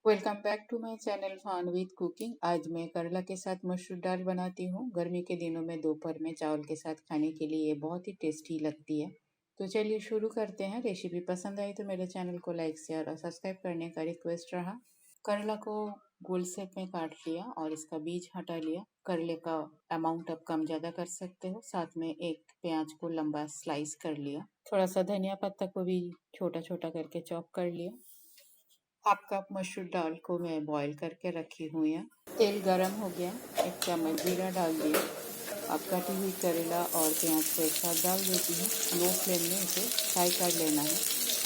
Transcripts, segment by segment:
Welcome back to my channel fun with cooking. आज मैं करेला के साथ मसूर दाल बनाती हूँ। गर्मी के दिनों में दोपहर में चावल के साथ खाने के लिए ये बहुत ही टेस्टी लगती है। तो चलिए शुरू करते हैं। रेसिपी पसंद आई तो मेरे चैनल को लाइक शेयर और सब्सक्राइब करने का रिक्वेस्ट रहा। करेला को गोल शेप में काट लिया और इसका बीज हटा लिया। करेले का अमाउंट आप कम ज़्यादा कर सकते हो। साथ में एक प्याज को लंबा स्लाइस कर लिया। थोड़ा सा धनिया पत्ता को भी छोटा छोटा करके चॉप कर लिया। हाफ कप मसूर दाल को मैं बॉईल करके रखी हुई है। तेल गरम हो गया, 1 चम्मच जीरा डाल दिया। अब कटी हुई करेला और प्याज को एक साथ डाल देती हूँ। लो फ्लेम में इसे फ्राई कर लेना है।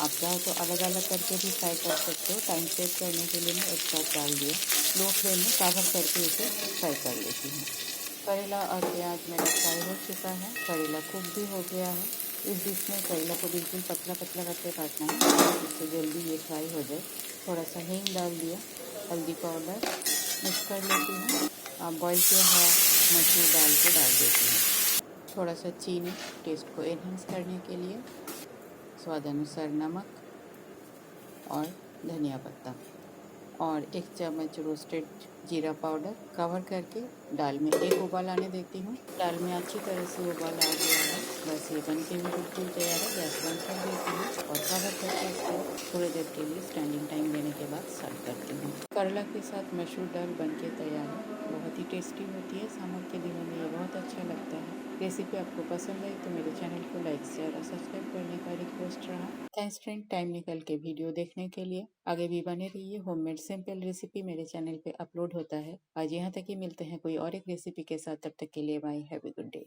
आप चाहो तो अलग अलग करके भी फ्राई कर सकते हो। टाइम सेव करने के लिए मैं एक साथ डाल दिया। लो फ्लेम में कवर करके इसे फ्राई कर लेती हूँ। करेला और प्याज मेरा फ्राई हो चुका है। करेला कुक भी हो गया है। इस डिश में करेला को बिल्कुल पतला पतला करके काटना है जिससे जल्दी ये फ्राई हो जाए। थोड़ा सा हींग डाल दिया, हल्दी पाउडर मिक्स कर लेती हूँ। बॉईल किया हुआ मसूर दाल को डाल देती हूँ। थोड़ा सा चीनी टेस्ट को एनहेंस करने के लिए, स्वाद अनुसार नमक और धनिया पत्ता और 1 चम्मच रोस्टेड जीरा पाउडर। कवर करके दाल में एक उबाल आने देती हूँ। दाल में अच्छी तरह से उबाल आ गया है। बस ये बन के भी बिल्कुल तैयार है। गैस बंद कर देती हूँ और कवर करके इसको थोड़ी देर के लिए स्टैंडिंग टाइम देने के बाद सर्व करती हूँ। करेला के साथ मसूर दाल बन के तैयार है। बहुत ही टेस्टी होती है। समर के दिनों में ये बहुत अच्छा लगता है। रेसिपी आपको पसंद आई तो मेरे चैनल को लाइक शेयर और सब्सक्राइब करने का रिक्वेस्ट रहा। थैंक्स फ्रेंड, टाइम निकल के वीडियो देखने के लिए। आगे भी बने रहिए। होममेड सिंपल रेसिपी मेरे चैनल पे अपलोड होता है। आज यहाँ तक ही मिलते हैं कोई और एक रेसिपी के साथ। तब तक के लिए bye, have a good day.